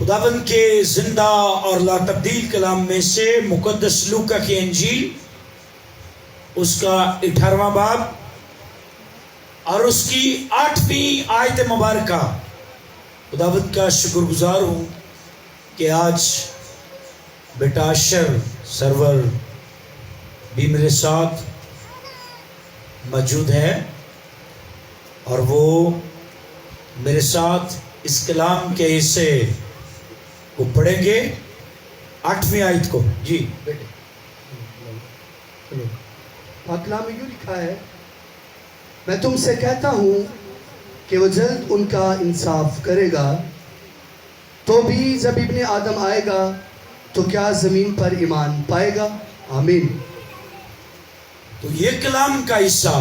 خداوند کے زندہ اور لا تبدیل کلام میں سے مقدس لوکا کی انجیل اس کا 18واں باب اور اس کی 8ویں آیت مبارکہ. خداوند کا شکر گزار ہوں کہ آج بیٹا اشر سرور بھی میرے ساتھ موجود ہے اور وہ میرے ساتھ اس کلام کے حصے کو پڑھیں گے. 8ویں آیت کو. جی بیٹے. پاک کلام میں یوں لکھا ہے، میں تم سے کہتا ہوں کہ وہ جلد ان کا انصاف کرے گا. تو بھی جب ابن آدم آئے گا تو کیا زمین پر ایمان پائے گا؟ آمین. تو یہ کلام کا حصہ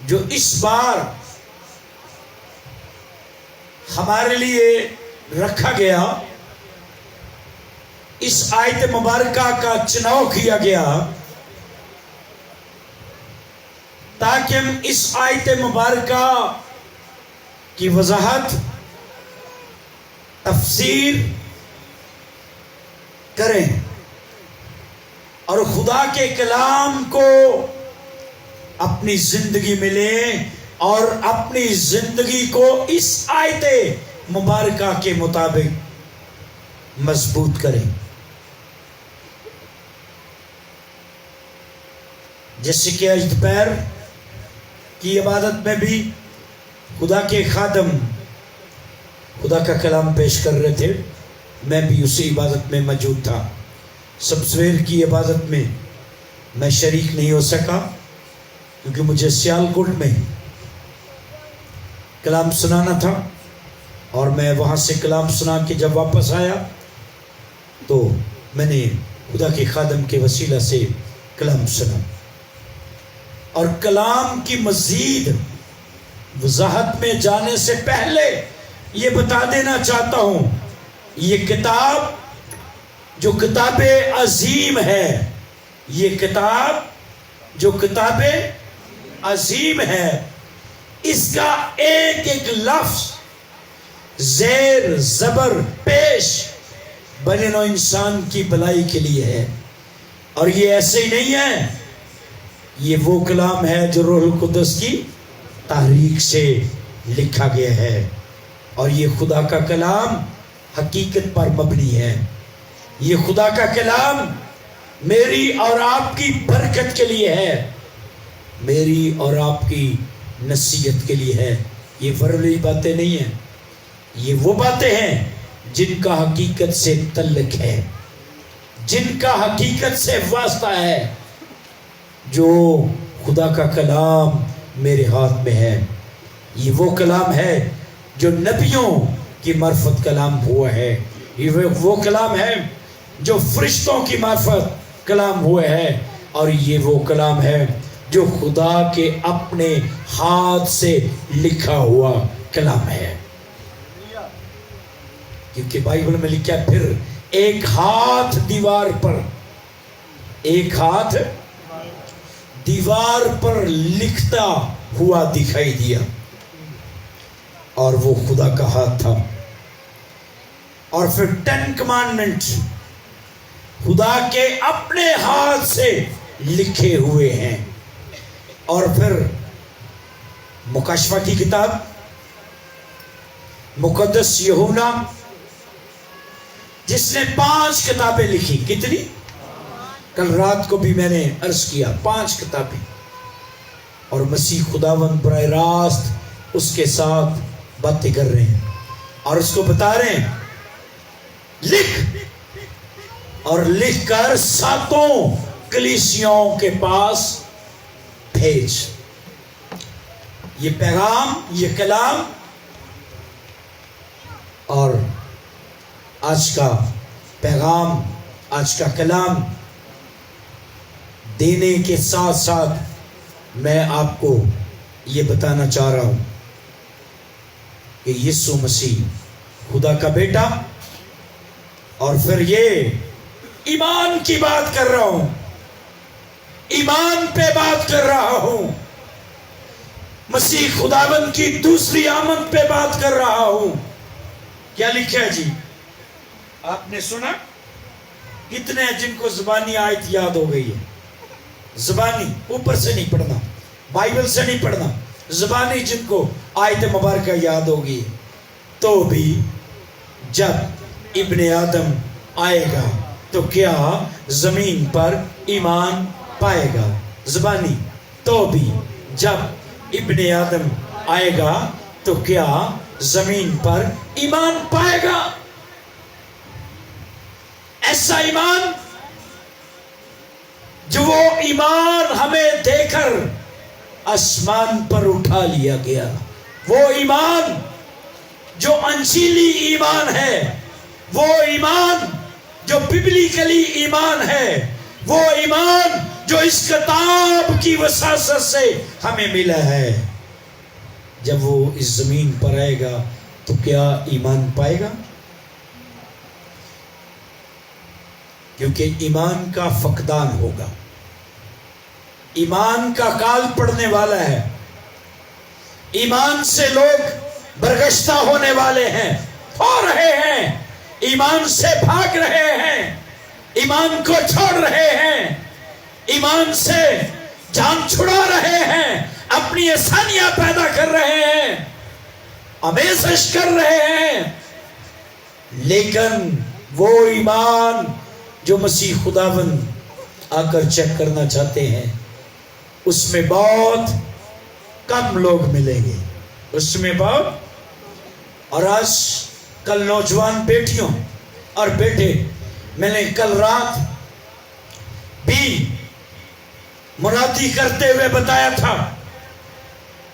جو اس بار ہمارے لیے رکھا گیا، اس آیت مبارکہ کا چناؤ کیا گیا تاکہ ہم اس آیت مبارکہ کی وضاحت تفسیر کریں اور خدا کے کلام کو اپنی زندگی میں لیں اور اپنی زندگی کو اس آیت مبارکہ کے مطابق مضبوط کریں. جیسے کہ آج دوپہر کی عبادت میں بھی خدا کے خادم خدا کا کلام پیش کر رہے تھے، میں بھی اسی عبادت میں موجود تھا. سب سویر کی عبادت میں میں شریک نہیں ہو سکا کیونکہ مجھے سیالکوٹ میں کلام سنانا تھا اور میں وہاں سے کلام سنا کے جب واپس آیا تو میں نے خدا کے خادم کے وسیلہ سے کلام سنا. اور کلام کی مزید وضاحت میں جانے سے پہلے یہ بتا دینا چاہتا ہوں، یہ کتاب جو کتاب عظیم ہے، یہ کتاب جو کتاب عظیم ہے، اس کا ایک ایک لفظ زیر زبر پیش بنے نوع انسان کی بھلائی کے لیے ہے. اور یہ ایسے ہی نہیں ہے، یہ وہ کلام ہے جو روح القدس کی تحریک سے لکھا گیا ہے اور یہ خدا کا کلام حقیقت پر مبنی ہے. یہ خدا کا کلام میری اور آپ کی برکت کے لیے ہے، میری اور آپ کی نصیحت کے لیے ہے. یہ فرعی باتیں نہیں ہیں، یہ وہ باتیں ہیں جن کا حقیقت سے تعلق ہے، جن کا حقیقت سے واسطہ ہے. جو خدا کا کلام میرے ہاتھ میں ہے، یہ وہ کلام ہے جو نبیوں کی معرفت کلام ہوا ہے، یہ وہ کلام ہے جو فرشتوں کی معرفت کلام ہوا ہے، اور یہ وہ کلام ہے جو خدا کے اپنے ہاتھ سے لکھا ہوا کلام ہے. کیونکہ بائبل میں لکھا ہے، پھر ایک ہاتھ دیوار پر لکھتا ہوا دکھائی دیا اور وہ خدا کا ہاتھ تھا. اور پھر 10 کمانڈمنٹ خدا کے اپنے ہاتھ سے لکھے ہوئے ہیں. اور پھر مکاشفہ کی کتاب، مقدس یوحنا جس نے 5 کتابیں لکھی. کتنی؟ کل رات کو بھی میں نے عرض کیا، 5 کتابیں. اور مسیح خداوند براہ راست اس کے ساتھ باتیں کر رہے ہیں اور اس کو بتا رہے ہیں لکھ، اور لکھ کر 7 کلیسیوں کے پاس بھیج. یہ پیغام، یہ کلام اور آج کا پیغام، آج کا کلام دینے کے ساتھ ساتھ میں آپ کو یہ بتانا چاہ رہا ہوں کہ یسوع مسیح خدا کا بیٹا. اور پھر یہ ایمان کی بات کر رہا ہوں، ایمان پہ بات کر رہا ہوں مسیح خداوند کی دوسری آمد پہ بات کر رہا ہوں. کیا لکھا ہے جی؟ آپ نے سنا؟ کتنے ہیں جن کو زبانی آیت یاد ہو گئی ہے؟ زبانی، اوپر سے نہیں پڑھنا، بائبل سے نہیں پڑھنا، زبانی جن کو آیت مبارکہ یاد ہوگی. تو بھی جب ابن آدم آئے گا تو کیا زمین پر ایمان پائے گا؟ زبانی. تو بھی جب ابن آدم آئے گا تو کیا زمین پر ایمان پائے گا؟ ایسا ایمان جو وہ ایمان ہمیں دے کر آسمان پر اٹھا لیا گیا، وہ ایمان جو انجیلی ایمان ہے، وہ ایمان جو ببلیکلی ایمان ہے، وہ ایمان جو اس کتاب کی وساطت سے ہمیں ملا ہے. جب وہ اس زمین پر آئے گا تو کیا ایمان پائے گا؟ کیونکہ ایمان کا فقدان ہوگا. ایمان کا کال پڑنے والا ہے. ایمان سے لوگ برگشتہ ہونے والے ہیں، ہو رہے ہیں، ایمان سے بھاگ رہے ہیں، ایمان کو چھوڑ رہے ہیں، ایمان سے جان چھڑا رہے ہیں، اپنی آسانیاں پیدا کر رہے ہیں، آمیزش کر رہے ہیں. لیکن وہ ایمان جو مسیح خداوند آ کر چیک کرنا چاہتے ہیں، اس میں بہت کم لوگ ملیں گے، اس میں بہت. اور آج کل نوجوان بیٹیوں اور بیٹے، میں نے کل رات بھی منادی کرتے ہوئے بتایا تھا،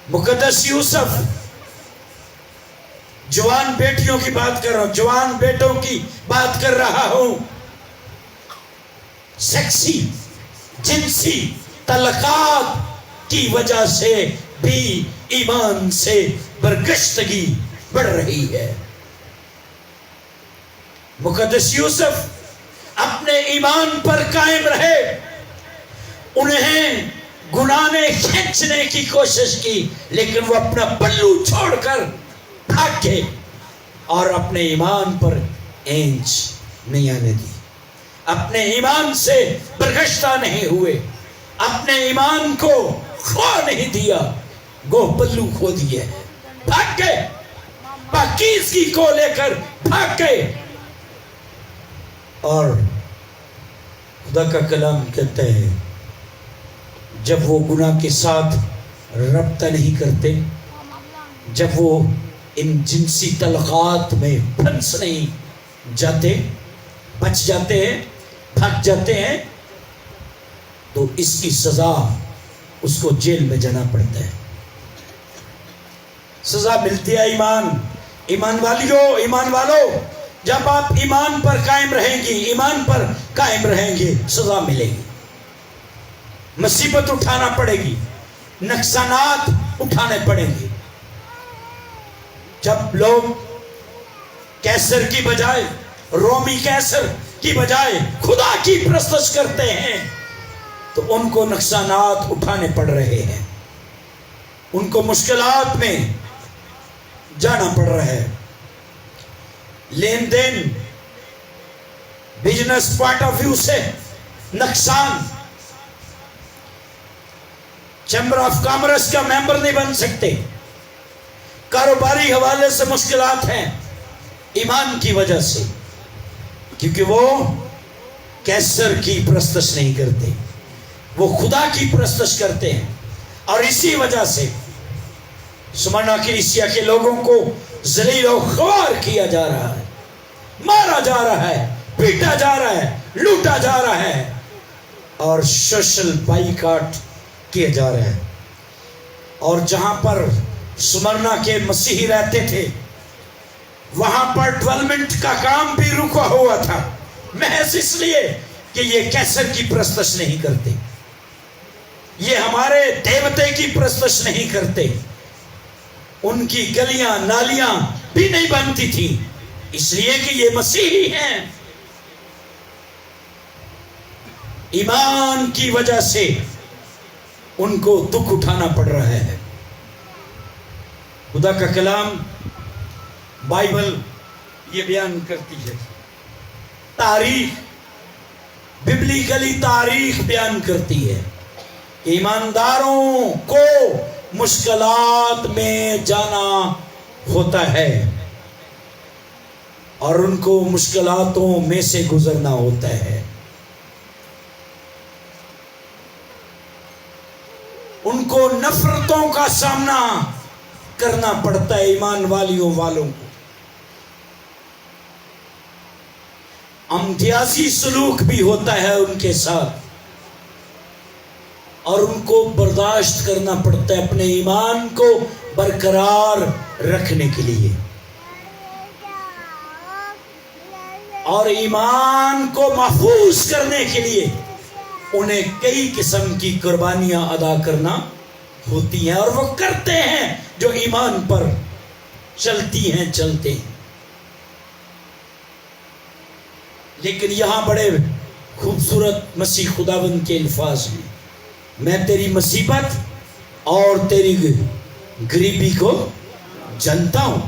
مقدس یوسف، جوان بیٹیوں کی بات کر رہا ہوں، جوان بیٹوں کی بات کر رہا ہوں. سیکسی جنسی تعلقات کی وجہ سے بھی ایمان سے برگشتگی بڑھ رہی ہے. مقدس یوسف اپنے ایمان پر قائم رہے. انہیں گناہ نے کھینچنے کی کوشش کی، لیکن وہ اپنا پلو چھوڑ کر بھاگ گئے اور اپنے ایمان پر اینچ نہیں آنے دی. اپنے ایمان سے برگشتہ نہیں ہوئے، اپنے ایمان کو کھو نہیں دیا، گو پلو کھو دیے، بھاگ گئے، پاکیزگی کو لے کر بھاگ گئے. اور خدا کا کلام کہتا ہے جب وہ گناہ کے ساتھ رابطہ نہیں کرتے، جب وہ ان جنسی تعلقات میں پھنس نہیں جاتے، بچ جاتے ہیں، بھاگ جاتے ہیں، تو اس کی سزا اس کو جیل میں جانا پڑتا ہے. سزا ملتی ہے. ایمان والیوں، ایمان والو، جب آپ ایمان پر قائم رہیں گی، ایمان پر قائم رہیں گے، سزا ملے گی، مصیبت اٹھانا پڑے گی، نقصانات اٹھانے پڑیں گے. جب لوگ کیسر کی بجائے، رومی کیسر کی بجائے خدا کی پرستش کرتے ہیں تو ان کو نقصانات اٹھانے پڑ رہے ہیں، ان کو مشکلات میں جانا پڑ رہا ہے. لین دین، بزنس پوائنٹ آف ویو سے نقصان. چیمبر آف کامرس کا ممبر نہیں بن سکتے، کاروباری حوالے سے مشکلات ہیں ایمان کی وجہ سے، کیونکہ وہ کیسر کی پرستش نہیں کرتے، وہ خدا کی پرستش کرتے ہیں. اور اسی وجہ سے سمرنا کلیسیا کے لوگوں کو ذلیل و خوار کیا جا رہا ہے، مارا جا رہا ہے، پیٹا جا رہا ہے، لوٹا جا رہا ہے، اور سوشل بائیکاٹ کیا جا رہا ہے. اور جہاں پر سمرنا کے مسیحی رہتے تھے، وہاں پر ڈیولپمنٹ کا کام بھی رکا ہوا تھا، محض اس لیے کہ یہ کیسر کی پرستش نہیں کرتے، یہ ہمارے دیوتے کی پرستش نہیں کرتے. ان کی گلیاں نالیاں بھی نہیں بنتی تھی، اس لیے کہ یہ مسیحی ہیں. ایمان کی وجہ سے ان کو دکھ اٹھانا پڑ رہا ہے. خدا کا کلام بائبل یہ بیان کرتی ہے، تاریخ ببلیکلی تاریخ بیان کرتی ہے کہ ایمانداروں کو مشکلات میں جانا ہوتا ہے اور ان کو مشکلاتوں میں سے گزرنا ہوتا ہے. ان کو نفرتوں کا سامنا کرنا پڑتا ہے ایمان والوں کو. امتیازی سلوک بھی ہوتا ہے ان کے ساتھ اور ان کو برداشت کرنا پڑتا ہے اپنے ایمان کو برقرار رکھنے کے لیے اور ایمان کو محفوظ کرنے کے لیے انہیں کئی قسم کی قربانیاں ادا کرنا ہوتی ہیں اور وہ کرتے ہیں جو ایمان پر چلتی ہیں چلتے ہیں. لیکن یہاں بڑے خوبصورت مسیح خداوند کے الفاظ ہیں، میں تیری مصیبت اور تیری غریبی کو جانتا ہوں.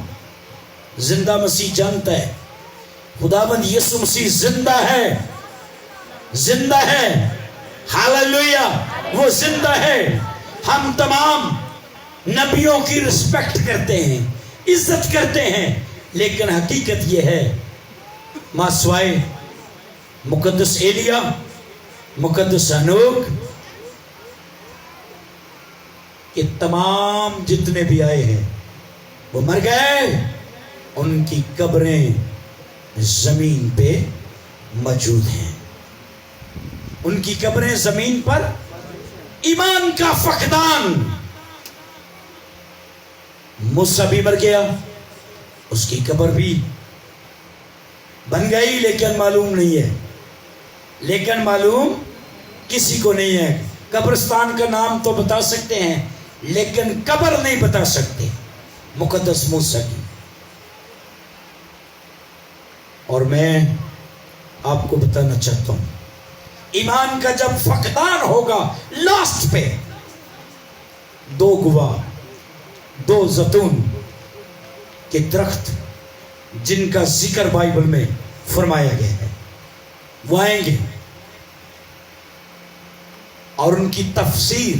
زندہ مسیح جانتا ہے، خداوند یسوع مسیح زندہ ہے، زندہ ہے. ہاللویا، وہ زندہ ہے. ہم تمام نبیوں کی رسپیکٹ کرتے ہیں، عزت کرتے ہیں، لیکن حقیقت یہ ہے ماسوائے مقدس ایلیا، مقدس ہنوک، کہ تمام جتنے بھی آئے ہیں وہ مر گئے، ان کی قبریں زمین پہ موجود ہیں. ان کی قبریں زمین پر. ایمان کا فقدان. موسیٰ بھی مر گیا، اس کی قبر بھی بن گئی، لیکن معلوم نہیں ہے، لیکن معلوم کسی کو نہیں ہے. قبرستان کا نام تو بتا سکتے ہیں لیکن قبر نہیں بتا سکتے مقدس موسیٰ کی. اور میں آپ کو بتانا چاہتا ہوں، ایمان کا جب فقدان ہوگا، لاسٹ پہ دو گواہ، دو زیتون کے درخت جن کا ذکر بائبل میں فرمایا گیا ہے، وہ آئیں گے اور ان کی تفسیر،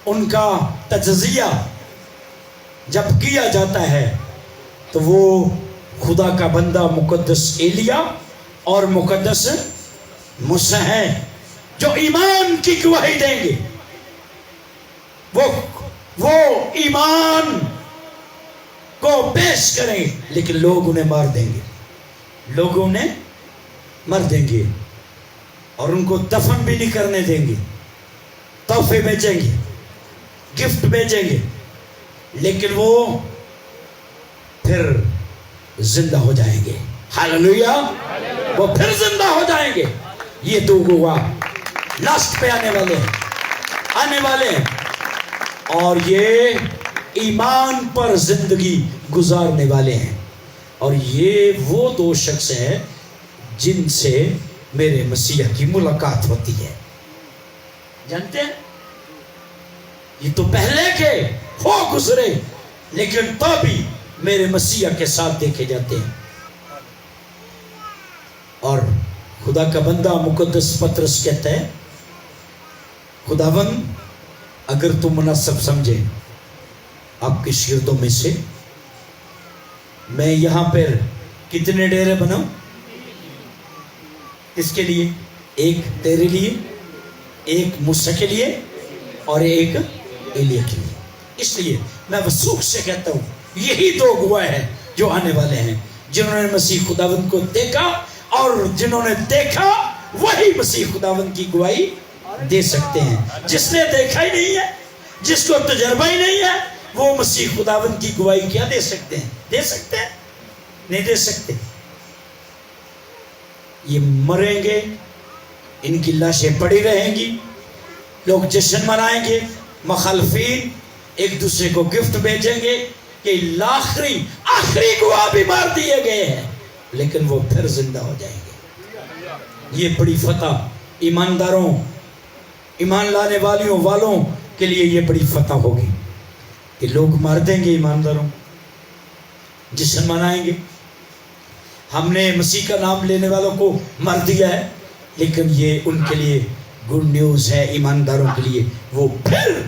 ان کا تجزیہ جب کیا جاتا ہے تو وہ خدا کا بندہ مقدس ایلیا اور مقدس موسیٰ ہیں جو ایمان کی گواہی دیں گے. وہ ایمان کو پیش کریں گے، لیکن لوگ انہیں مار دیں گے، لوگ انہیں مر دیں گے اور ان کو دفن بھی نہیں کرنے دیں گے. تحفے بھیجیں گے، گفٹ بھیجیں گے، لیکن وہ پھر زندہ ہو جائیں گے. ہاللویا، وہ پھر زندہ ہو جائیں گے. یہ دو گواہ لاسٹ پہ آنے والے ہیں اور یہ ایمان پر زندگی گزارنے والے ہیں. اور یہ وہ دو شخص ہیں جن سے میرے مسیح کی ملاقات ہوتی ہے. جانتے ہیں، یہ تو پہلے کے ہو گزرے لیکن تو بھی میرے مسیح کے ساتھ دیکھے جاتے ہیں. اور خدا کا بندہ مقدس پطرس کہتا ہے، خداوند اگر تو مناسب سمجھے آپ کے شاگردوں میں سے میں یہاں پر کتنے ڈیرے بناؤں؟ اس کے لیے ایک تیرے لیے، ایک موسیٰ کے لیے اور ایک ایلیا کے لیے. اس لیے میں وثوق سے کہتا ہوں یہی دو گواہ ہیں جو آنے والے ہیں، جنہوں نے مسیح خداوند کو دیکھا اور جنہوں نے دیکھا وہی مسیح خداوند کی گواہی دے سکتے ہیں. جس نے دیکھا ہی نہیں ہے، جس کو تجربہ ہی نہیں ہے، وہ مسیح خداوند کی گواہی کیا دے سکتے ہیں؟ دے سکتے ہیں؟ نہیں دے سکتے. یہ مریں گے، ان کی لاشیں پڑی رہیں گی، لوگ جشن منائیں گے، مخالفین ایک دوسرے کو گفٹ بھیجیں گے کہ آخری گواہ بھی مار دیے گئے ہیں، لیکن وہ پھر زندہ ہو جائیں گے. یہ بڑی فتح ایمانداروں، ایمان لانے والوں کے لیے یہ بڑی فتح ہوگی. کہ لوگ مار دیں گے ایمانداروں کو، جشن منائیں گے، ہم نے مسیح کا نام لینے والوں کو مار دیا ہے، لیکن یہ ان کے لیے گڈ نیوز ہے، ایمانداروں کے لیے وہ پھر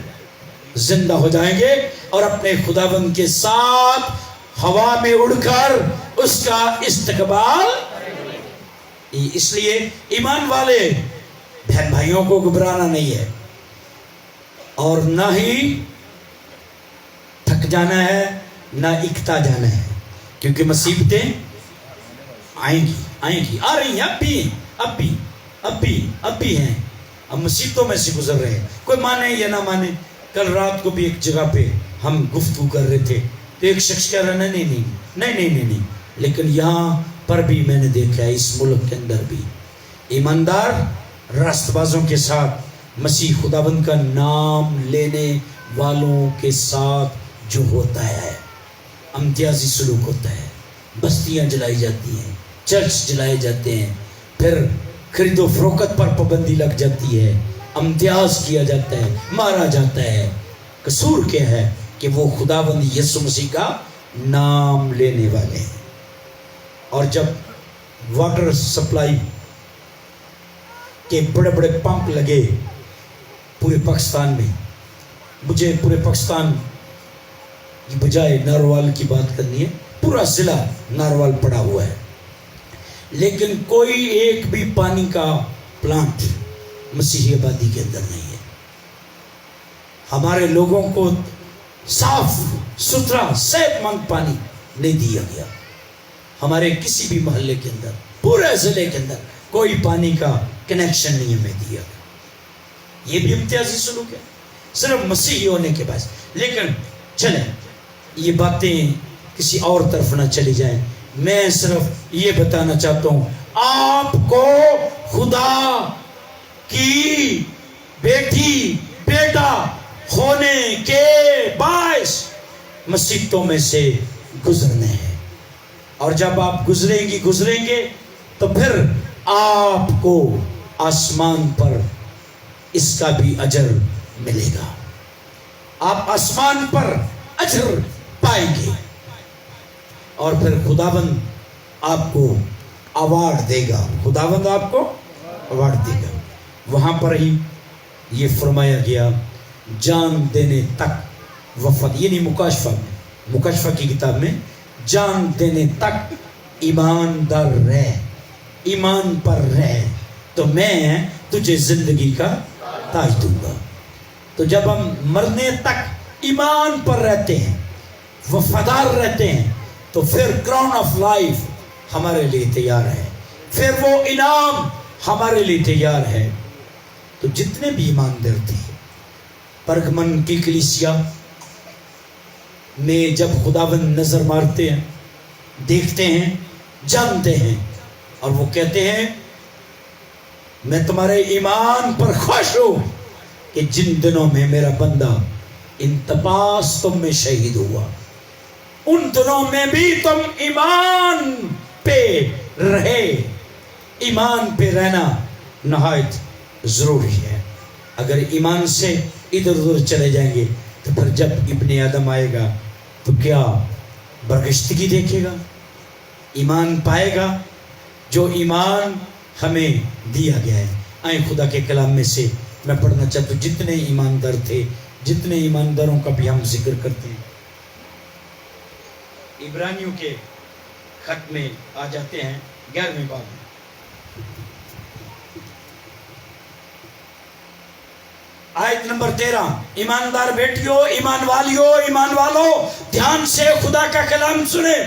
زندہ ہو جائیں گے اور اپنے خداوند کے ساتھ ہوا میں اڑ کر اس کا استقبال۔ اس لیے ایمان والے بہن بھائیوں کو گھبرانا نہیں ہے اور نہ ہی تھک جانا ہے، نہ اکتا جانا ہے، کیونکہ مصیبتیں آئیں گی، آ رہی ہیں، اب بھی ہیں، اب مصیبتوں میں سے گزر رہے ہیں، کوئی مانے یا نہ مانے۔ کل رات کو بھی ایک جگہ پہ ہم گفتگو کر رہے تھے تو ایک شخص کہہ رہا نہیں، لیکن یہاں پر بھی میں نے دیکھا ہے، اس ملک کے اندر بھی ایماندار راست بازوں کے ساتھ، مسیح خداوند کا نام لینے والوں کے ساتھ جو ہوتا ہے امتیازی سلوک ہوتا ہے، بستیاں جلائی جاتی ہیں، چرچ جلائے جاتے ہیں، پھر خرید و فروخت پر پابندی لگ جاتی ہے، امتیاز کیا جاتا ہے، مارا جاتا ہے۔ قصور کیا ہے کہ وہ خداوند یسوع مسیح کا نام لینے والے ہیں۔ اور جب واٹر سپلائی کے بڑے بڑے پمپ لگے پورے پاکستان میں، مجھے پورے پاکستان کی بجائے ناروال کی بات کرنی ہے، پورا ضلع ناروال پڑا ہوا ہے، لیکن کوئی ایک بھی پانی کا پلانٹ مسیحی آبادی کے اندر نہیں ہے۔ ہمارے لوگوں کو صاف ستھرا صحت مند پانی نہیں دیا گیا، ہمارے کسی بھی محلے کے اندر، پورے ضلع کے اندر کوئی پانی کا کنیکشن نہیں ہمیں دیا گیا۔ یہ بھی امتیازی سلوک ہے صرف مسیحی ہونے کے بعد۔ لیکن چلیں یہ باتیں کسی اور طرف نہ چلی جائیں، میں صرف یہ بتانا چاہتا ہوں، آپ کو خدا کی بیٹی بیٹا ہونے کے باعث مصیبتوں میں سے گزرنے ہیں، اور جب آپ گزریں گے تو پھر آپ کو آسمان پر اس کا بھی اجر ملے گا، آپ آسمان پر اجر پائیں گے، اور پھر خداوند آپ کو ایوارڈ دے گا، خداوند آپ کو ایوارڈ دے گا۔ وہاں پر ہی یہ فرمایا گیا، جان دینے تک وفات، یعنی مکاشفہ کی کتاب میں، جان دینے تک ایماندار رہ، ایمان پر رہ تو میں تجھے زندگی کا تاج دوں گا۔ تو جب ہم مرنے تک ایمان پر رہتے ہیں، وفادار رہتے ہیں، تو پھر کراؤن آف لائف ہمارے لیے تیار ہے، پھر وہ انعام ہمارے لیے تیار ہے۔ تو جتنے بھی ایماندار تھے پرگمن کی کلیسیا میں، جب خداوند نظر مارتے ہیں، دیکھتے ہیں، جانتے ہیں، اور وہ کہتے ہیں میں تمہارے ایمان پر خوش ہوں کہ جن دنوں میں میرا بندہ انتباس تم میں شہید ہوا، ان دنوں میں بھی تم ایمان پہ رہے۔ ایمان پہ رہنا نہایت ضروری ہے۔ اگر ایمان سے ادھر ادھر چلے جائیں گے تو پھر جب ابن آدم آئے گا تو کیا برگشتگی دیکھے گا؟ ایمان پائے گا جو ایمان ہمیں دیا گیا ہے۔ آئیں خدا کے کلام میں سے میں پڑھنا چاہتا ہوں، جتنے ایماندار تھے، جتنے ایمانداروں کا بھی ہم ذکر کرتے ہیں، عبرانیوں کے خط میں آ جاتے ہیں 11ویں باب میں۔ آیت نمبر 13، ایماندار بیٹیوں، ایمان والیوں، ایمان والوں، دھیان سے خدا کا کلام سنیں۔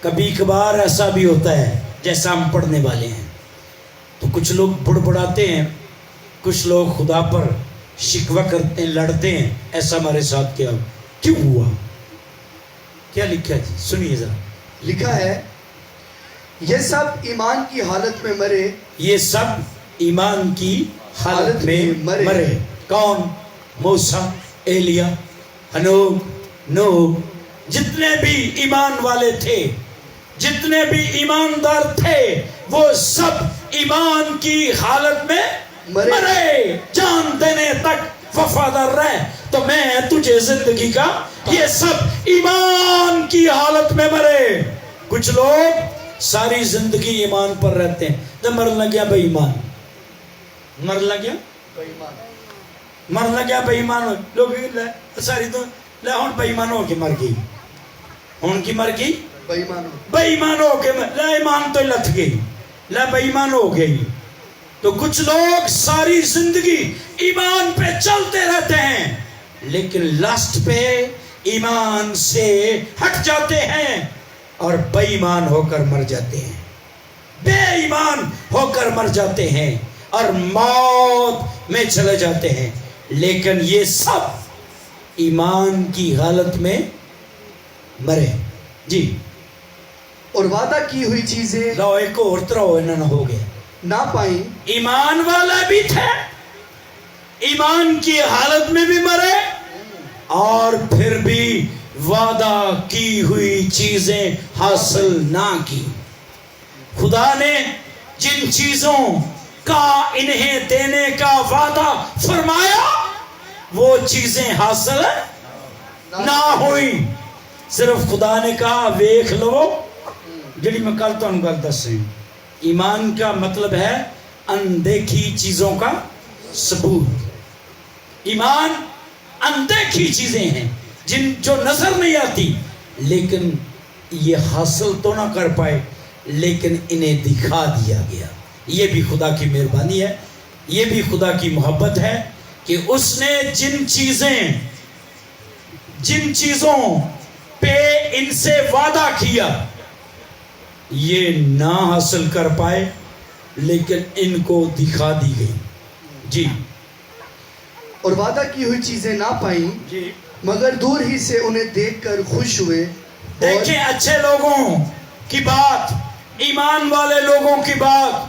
کبھی کبھار ایسا بھی ہوتا ہے جیسا ہم پڑھنے والے ہیں، تو کچھ لوگ بڑبڑاتے ہیں، کچھ لوگ خدا پر شکوہ کرتے ہیں، لڑتے ہیں، ایسا ہمارے ساتھ کیوں ہوا؟ کیا لکھا ہے جی؟ سنیے ذرا۔ لکھا ہے، یہ سب ایمان کی حالت میں مرے، یہ سب ایمان کی حالت میں مرے۔ کون؟ موسیٰ، ایلیا، ہنوک، نوح، جتنے بھی ایمان والے تھے، جتنے بھی ایماندار تھے، وہ سب ایمان کی حالت میں مرے، جان دینے تک وفادار رہے، تو میں تجھے زندگی کا یہ سب ایمان کی حالت میں مرے. کچھ لوگ ساری زندگی ایمان پر رہتے ہیں, جب مر لگیا بے ایمان, مر لگیا مر لگیا بے ایمان لوگ ساری تو لے ہون بے ایمان ہو کے مر گئی, ہون کی مر گئی بے ایمان ہو کے لے ایمان تو لت گئی, لے بے ایمان ہو گئی. تو کچھ لوگ ساری زندگی ایمان پہ چلتے رہتے ہیں لیکن لاسٹ پہ ایمان سے ہٹ جاتے ہیں اور بے ایمان ہو کر مر جاتے ہیں, بے ایمان ہو کر مر جاتے ہیں اور موت میں چلے جاتے ہیں. لیکن یہ سب ایمان کی حالت میں مرے. جی اور وعدہ کی ہوئی چیزیں لو ایک اور طرح نہ ہو گیا, نہ پائیں. ایمان والا بھی تھے, ایمان کی حالت میں بھی مرے اور پھر بھی وعدہ کی ہوئی چیزیں حاصل نہ کی. خدا نے جن چیزوں کا انہیں دینے کا وعدہ فرمایا وہ چیزیں حاصل نہ ہوئی. صرف خدا نے کہا ویکھ لو, جڑی میں کل تو گل دس رہی ہوں, ایمان کا مطلب ہے اندیکھی چیزوں کا ثبوت. ایمان اندیکھی چیزیں ہیں جن جو نظر نہیں آتی لیکن یہ حاصل تو نہ کر پائے لیکن انہیں دکھا دیا گیا. یہ بھی خدا کی مہربانی ہے, یہ بھی خدا کی محبت ہے کہ اس نے جن چیزوں پہ ان سے وعدہ کیا یہ نہ حاصل کر پائے لیکن ان کو دکھا دی گئی. جی اور وعدہ کی ہوئی چیزیں نہ پائیں جی مگر دور ہی سے انہیں دیکھ کر خوش ہوئے. دیکھیں اچھے لوگوں کی بات, ایمان والے لوگوں کی بات,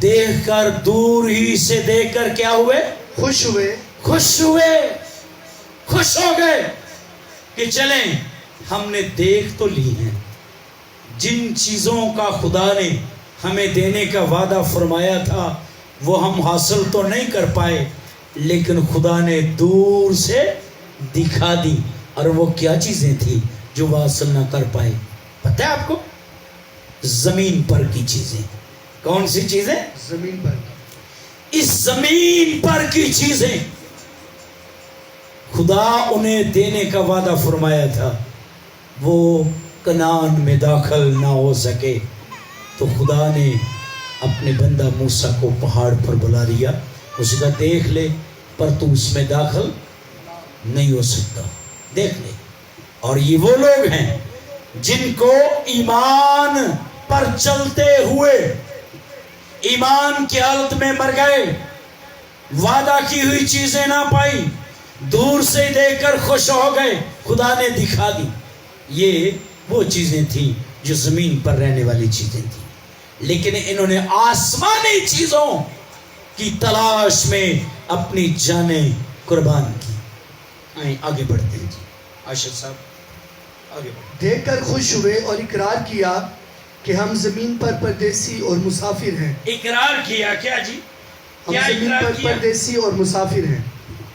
دیکھ کر دور ہی سے دیکھ کر کیا ہوئے؟ خوش ہوئے. خوش ہوئے, خوش ہو گئے کہ چلیں ہم نے دیکھ تو لی ہیں, جن چیزوں کا خدا نے ہمیں دینے کا وعدہ فرمایا تھا وہ ہم حاصل تو نہیں کر پائے لیکن خدا نے دور سے دکھا دی. اور وہ کیا چیزیں تھیں جو وہ حاصل نہ کر پائے؟ پتہ ہے آپ کو؟ زمین پر کی چیزیں. کون سی چیزیں؟ زمین پر. اس زمین پر کی چیزیں خدا انہیں دینے کا وعدہ فرمایا تھا وہ کنعان میں داخل نہ ہو سکے تو خدا نے اپنے بندہ موسیٰ کو پہاڑ پر بلا لیا, اسے کہا دیکھ لے پر تو اس میں داخل نہیں ہو سکتا, دیکھ لے. اور یہ وہ لوگ ہیں جن کو ایمان پر چلتے ہوئے ایمان کی حالت میں مر گئے, وعدہ کی ہوئی چیزیں نہ پائی, دور سے دیکھ کر خوش ہو گئے, خدا نے دکھا دی. یہ وہ چیزیں تھیں جو زمین پر رہنے والی چیزیں تھیں لیکن انہوں نے آسمانی چیزوں کی تلاش میں اپنی جانیں قربان کی. آئیں آگے بڑھتے ہیں. جی عاشق صاحب آگے بڑھتے. دیکھ کر خوش ہوئے اور اقرار کیا کہ ہم زمین پر پردیسی اور مسافر ہیں. اقرار کیا کیا جی؟ ہم کیا زمین اقرار پر کیا؟ پردیسی اور مسافر ہیں.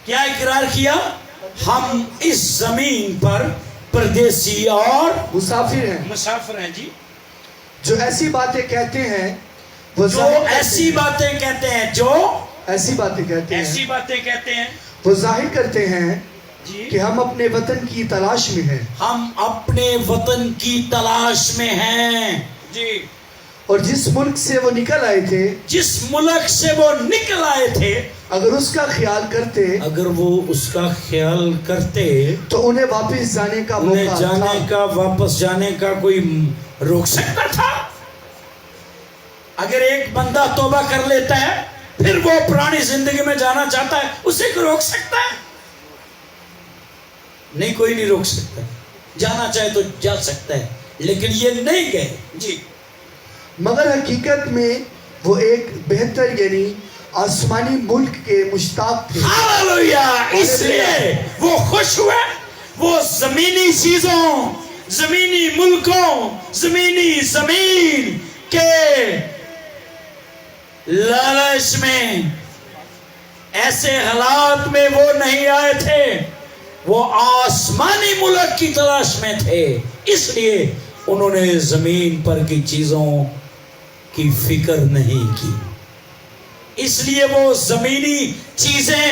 کیا اقرار کیا؟ ہم اس زمین پر پردیسی اور مسافر ہیں. مسافر ہیں. جی جو ایسی باتیں کہتے ہیں وہ جو ظاہر کرتے ایسی ہیں. باتیں کہتے ہیں, جو ایسی باتیں کہتے ایسی ہیں باتیں کہتے ہیں وہ ظاہر کرتے ہیں جی کہ ہم اپنے وطن کی تلاش میں ہیں. ہم اپنے وطن کی تلاش میں ہیں. جی اور جس ملک سے وہ نکل آئے تھے جس ملک سے وہ نکل آئے تھے اگر اس کا خیال کرتے اگر وہ اس کا خیال کرتے تو انہیں واپس جانے کا انہیں موقع جانے تھا. کا واپس جانے کا کوئی روک سکتا تھا؟ اگر ایک بندہ توبہ کر لیتا ہے پھر وہ پرانی زندگی میں جانا چاہتا ہے, اسے کوئی روک سکتا ہے؟ نہیں, کوئی نہیں روک سکتا. جانا چاہے تو جا سکتا ہے لیکن یہ نہیں گئے. جی مگر حقیقت میں وہ ایک بہتر یعنی آسمانی ملک کے مشتاق تھے. ہاللویا. اس لیے وہ خوش ہوئے, وہ زمینی چیزوں, زمینی ملکوں, زمینی زمین کے لالچ میں ایسے حالات میں وہ نہیں آئے تھے، وہ آسمانی ملک کی تلاش میں تھے، اس لیے انہوں نے زمین پر کی چیزوں کی فکر نہیں کی، اس لیے وہ زمینی چیزیں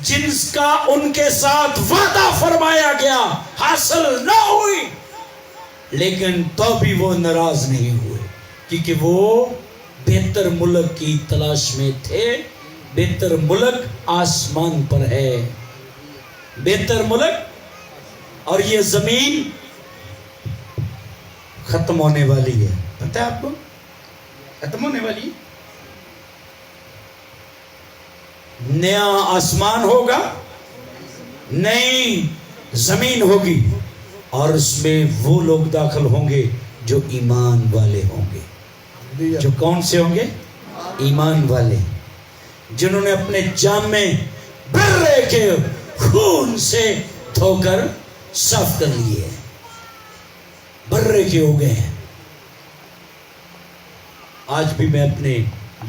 جن کا ان کے ساتھ وعدہ فرمایا گیا حاصل نہ ہوئی، لیکن تو بھی وہ ناراض نہیں ہوئے، کیونکہ وہ بہتر ملک کی تلاش میں تھے۔ بہتر ملک آسمان پر ہے، بہتر ملک، اور یہ زمین ختم ہونے والی ہے، پتہ ہے آپ کو ختم ہونے والی ہے۔ نیا آسمان ہوگا، نئی زمین ہوگی، اور اس میں وہ لوگ داخل ہوں گے جو ایمان والے ہوں گے۔ جو کون سے ہوں گے؟ ایمان والے، جنہوں نے اپنے جامے برے کے خون سے دھو کر صاف کر لیے، برے کے ہو گئے ہیں۔ آج بھی میں اپنے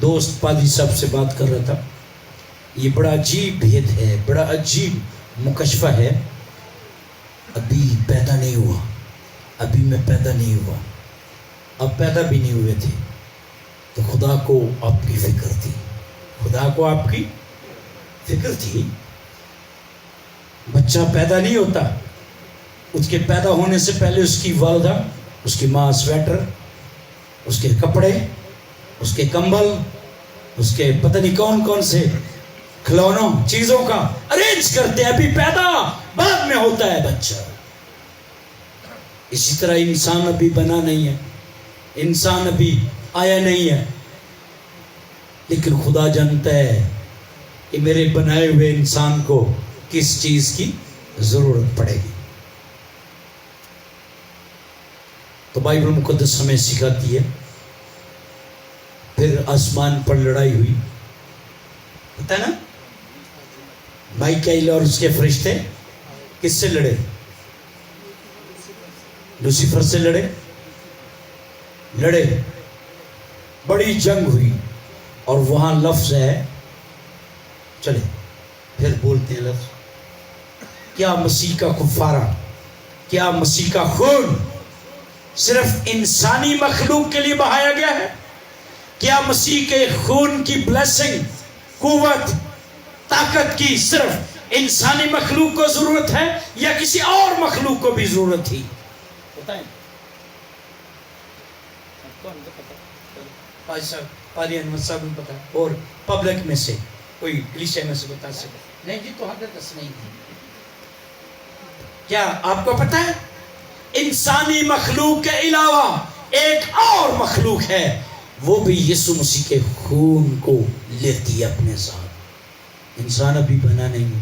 دوست پادری صاحب سے بات کر رہا تھا، یہ بڑا عجیب بھید ہے، بڑا عجیب مکشفہ ہے۔ ابھی پیدا نہیں ہوا، ابھی میں پیدا نہیں ہوا، اب پیدا بھی نہیں ہوئے تھے، تو خدا کو آپ کی فکر تھی، خدا کو آپ کی فکر تھی۔ بچہ پیدا نہیں ہوتا، اس کے پیدا ہونے سے پہلے اس کی والدہ، اس کی ماں سویٹر، اس کے کپڑے، اس کے کمبل، اس کے پتہ نہیں کون کون سے کھلونوں چیزوں کا ارینج کرتے ہیں، ابھی پیدا بعد میں ہوتا ہے بچہ۔ اسی طرح انسان ابھی بنا نہیں ہے، انسان ابھی آیا نہیں ہے، لیکن خدا جانتا ہے کہ میرے بنائے ہوئے انسان کو کس چیز کی ضرورت پڑے گی۔ تو بائبل مقدس ہمیں سکھاتی ہے، پھر آسمان پر لڑائی ہوئی، پتہ ہے نا؟ مائیکل اور اس کے فرشتے کس سے لڑے؟ لوسیفر سے لڑے، بڑی جنگ ہوئی، اور وہاں لفظ ہے، چلے پھر بولتے ہیں لفظ، کیا مسیح کا کفارہ، کیا مسیح کا خون صرف انسانی مخلوق کے لیے بہایا گیا ہے؟ کیا مسیح کے خون کی بلیسنگ، قوت، طاقت کی صرف انسانی مخلوق کو ضرورت ہے، یا کسی اور مخلوق کو بھی ضرورت تھی؟ بتائیں، پادری انور صاحب نے پتا، اور پبلک میں سے کوئی کلیشے میں سے بتا سکے؟ نہیں جی، تو حقیقت نہیں تھی۔ کیا آپ کو پتا ہے انسانی مخلوق کے علاوہ ایک اور مخلوق ہے، وہ بھی یسوع مسیح کے خون کو لیتی ہے اپنے ساتھ؟ انسان ابھی بنا نہیں ہے،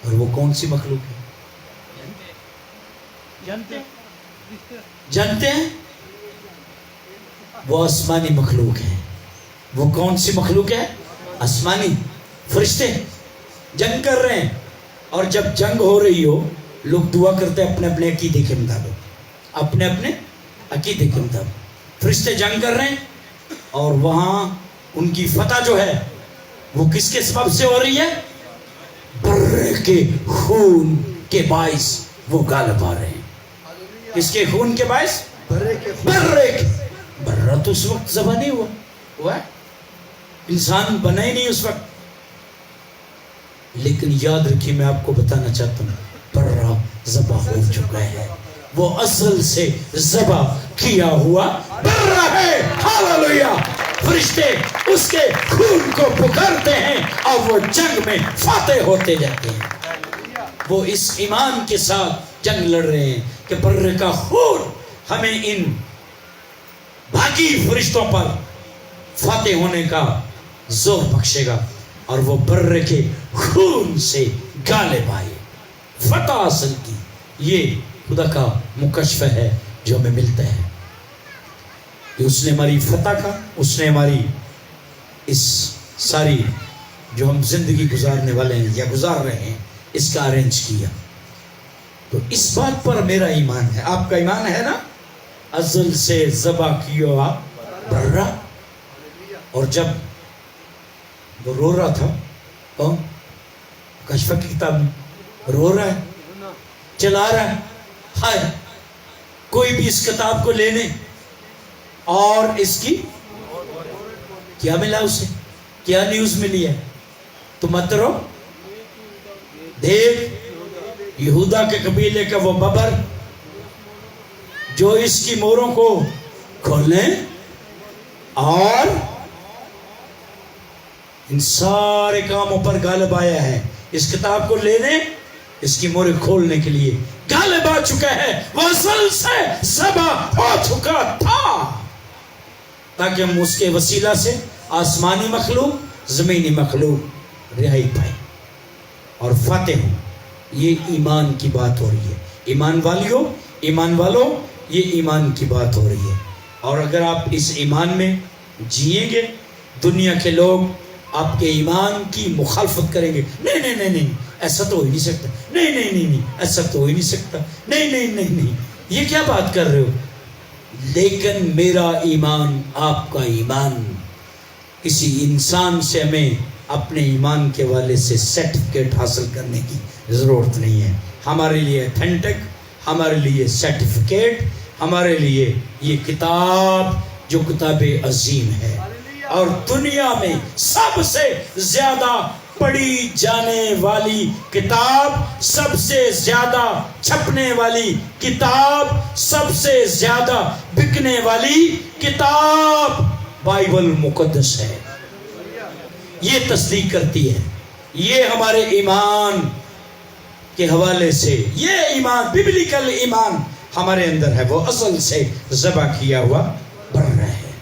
اور وہ کون سی مخلوق ہے جانتے ہیں؟ وہ آسمانی مخلوق ہے۔ وہ کون سی مخلوق ہے؟ آسمانی۔ فرشتے جنگ کر رہے ہیں، اور جب جنگ ہو رہی ہو، لوگ دعا کرتے ہیں اپنے اپنے عقیدے کے مطابق، اپنے اپنے عقیدے کے مطابق۔ فرشتے جنگ کر رہے ہیں، اور وہاں ان کی فتح جو ہے وہ کس کے سبب سے ہو رہی ہے؟ برے کے خون کے باعث وہ غالب آ رہے ہیں۔ کس کے خون کے باعث؟ برے کے۔ برہ تو اس وقت ذبح نہیں ہوا ہے، انسان بنا ہی نہیں اس وقت، لیکن یاد رکھیے، میں آپ کو بتانا چاہتا ہوں، برہ ذبح ہو چکا ہے، وہ اصل سے ذبح کیا ہوا برہ ہے۔ ہاللویا! فرشتے اس کے خون کو پکارتے ہیں، اور وہ جنگ میں فاتح ہوتے جاتے ہیں۔ وہ اس ایمان کے ساتھ جنگ لڑ رہے ہیں کہ برے کا خون ہمیں ان باقی فرشتوں پر فاتح ہونے کا زور بخشے گا، اور وہ برے کے خون سے غالب آئے، فتح حاصل کی۔ یہ خدا کا مکشفہ ہے جو ہمیں ملتا ہے کہ اس نے ہماری فتح کا، اس نے ہماری اس ساری جو ہم زندگی گزارنے والے ہیں یا گزار رہے ہیں، اس کا ارینج کیا۔ تو اس بات پر میرا ایمان ہے، آپ کا ایمان ہے نا؟ ازل سے ذبح کیا برہ، اور جب وہ رو رہا تھا. کون؟ کشف کی کتاب میں رو رہا ہے, چلا رہا ہے. ہائے, کوئی بھی اس کتاب کو لینے اور اس کی کیا ملا, اسے کیا نیوز ملی ہے؟ تو مت رو. دیکھ, یہودا کے قبیلے کا وہ ببر جو اس کی موروں کو کھولنے اور ان سارے کاموں پر غالب آیا ہے, اس کتاب کو لینے, اس کی موریں کھولنے کے لیے غالب آ چکا ہے. وہ ازل سے ذبح ہو چکا تھا تاکہ ہم اس کے وسیلہ سے آسمانی مخلوق زمینی مخلوق رہائی پائے اور فاتح ہوں. یہ ایمان کی بات ہو رہی ہے. ایمان والیوں, ایمان والوں, یہ ایمان کی بات ہو رہی ہے. اور اگر آپ اس ایمان میں جئیں گے, دنیا کے لوگ آپ کے ایمان کی مخالفت کریں گے. نہیں نہیں نہیں نہیں, ایسا تو ہو ہی نہیں سکتا. نہیں نہیں نہیں نہیں, ایسا تو ہو ہی نہیں سکتا. نہیں نہیں نہیں نہیں, یہ کیا بات کر رہے ہو؟ لیکن میرا ایمان, آپ کا ایمان, کسی انسان سے ہمیں اپنے ایمان کے والے سے سرٹیفکیٹ حاصل کرنے کی ضرورت نہیں ہے. ہمارے لیے اتھینٹک, ہمارے لیے سرٹیفکیٹ, ہمارے لیے یہ کتاب جو کتاب عظیم ہے اور دنیا میں سب سے زیادہ پڑھی جانے والی کتاب, سب سے زیادہ چھپنے والی کتاب, سب سے زیادہ بکنے والی کتاب بائبل مقدس ہے. یہ تصدیق کرتی ہے. یہ ہمارے ایمان کے حوالے سے, یہ ایمان, ببلیکل ایمان ہمارے اندر ہے. وہ ازل سے ذبح کیا ہوا بڑھ رہا ہے.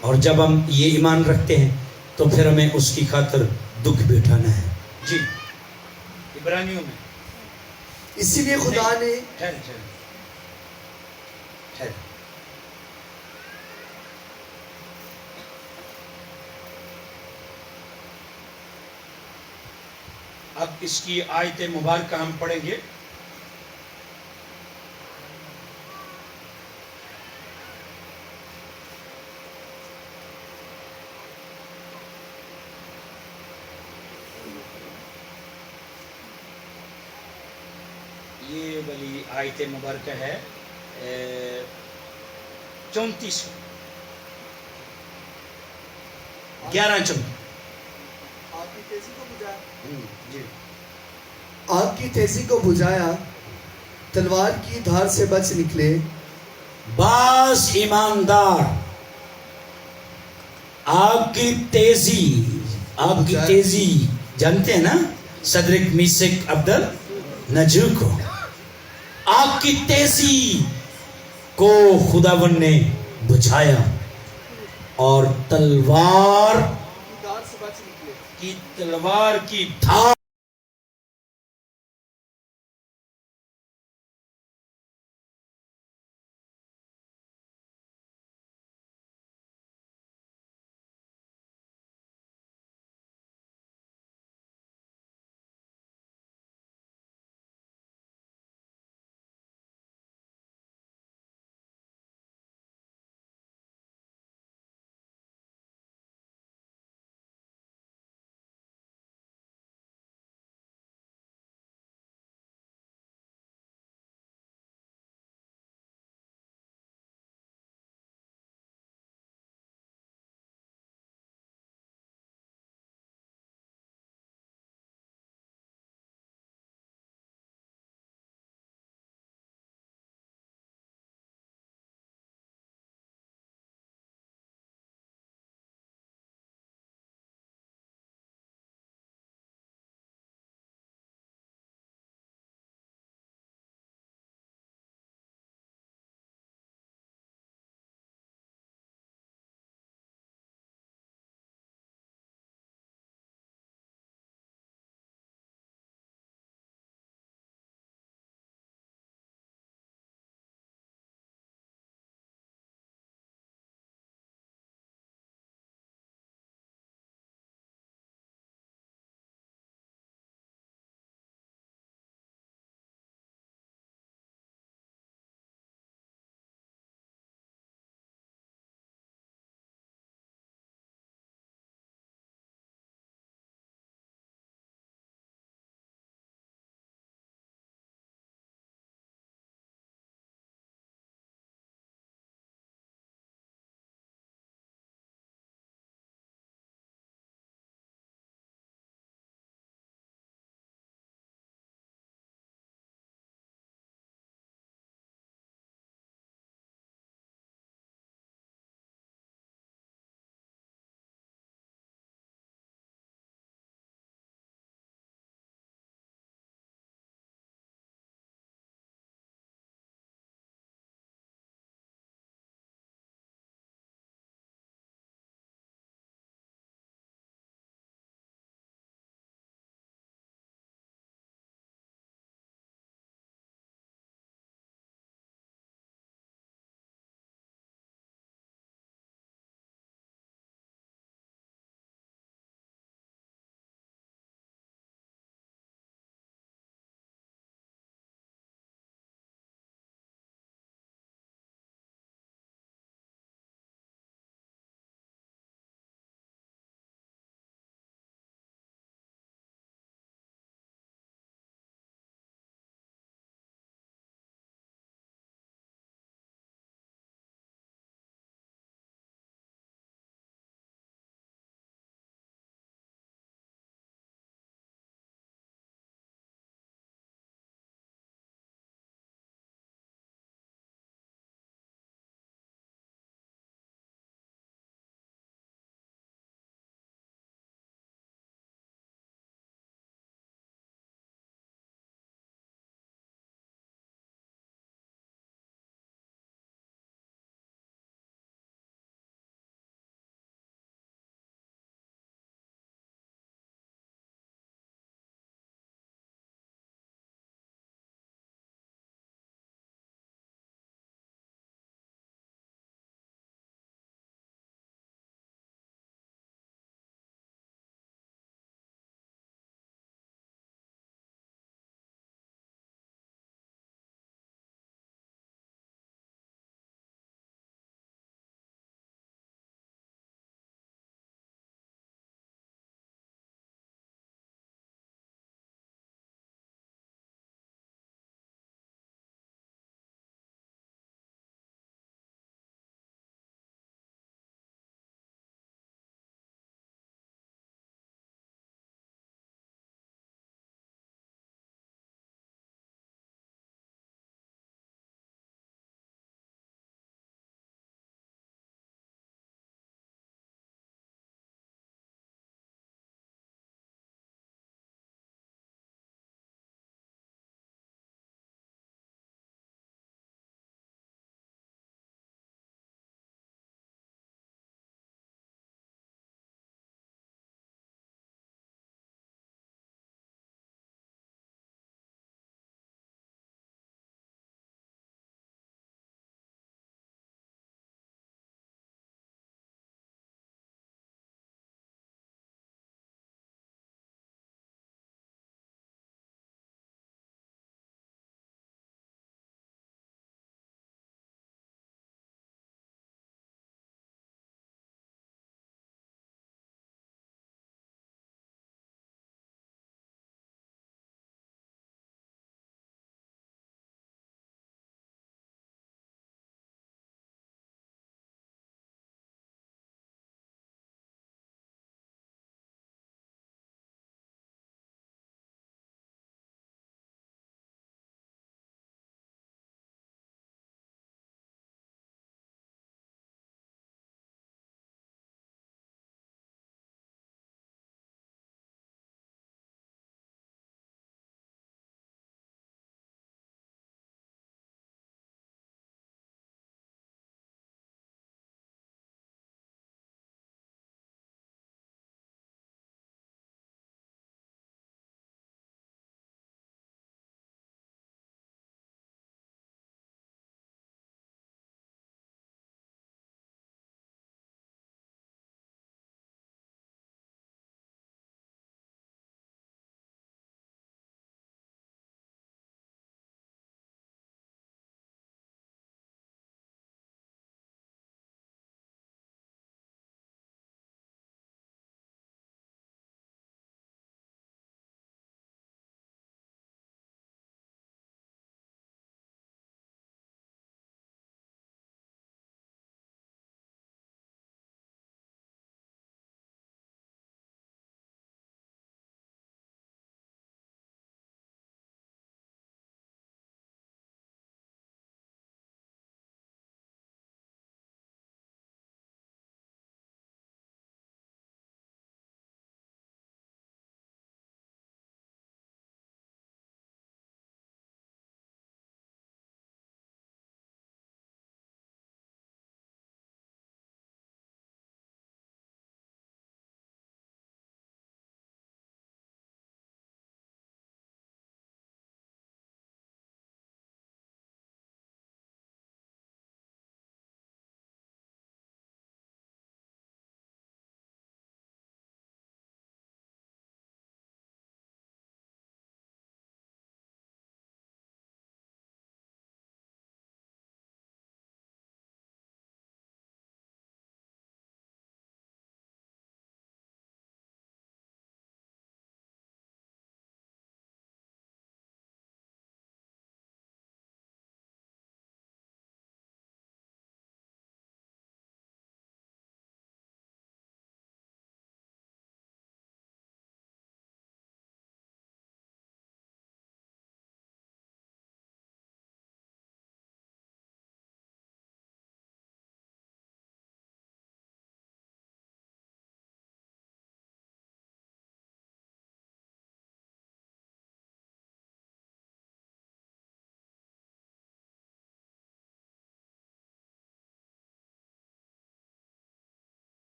اور جب ہم یہ ایمان رکھتے ہیں تو پھر ہمیں اس کی خاطر دکھ بھی اٹھانا ہے. جی, عبرانیوں میں اسی لیے خدا نے اب اس کی آیت مبارکہ ہم پڑھیں گے. یہ والی آیت مبارکہ ہے 34 11 آگ کی تیزی کو بجھایا, تلوار کی دھار سے بچ نکلے. بعض ایماندار آگ کی تیزی, آگ کی تیزی جانتے ہیں نا, صدرک میشک عبدالنجو کو. آگ کی تیزی کو خداوند نے بجھایا اور تلوار کی دھار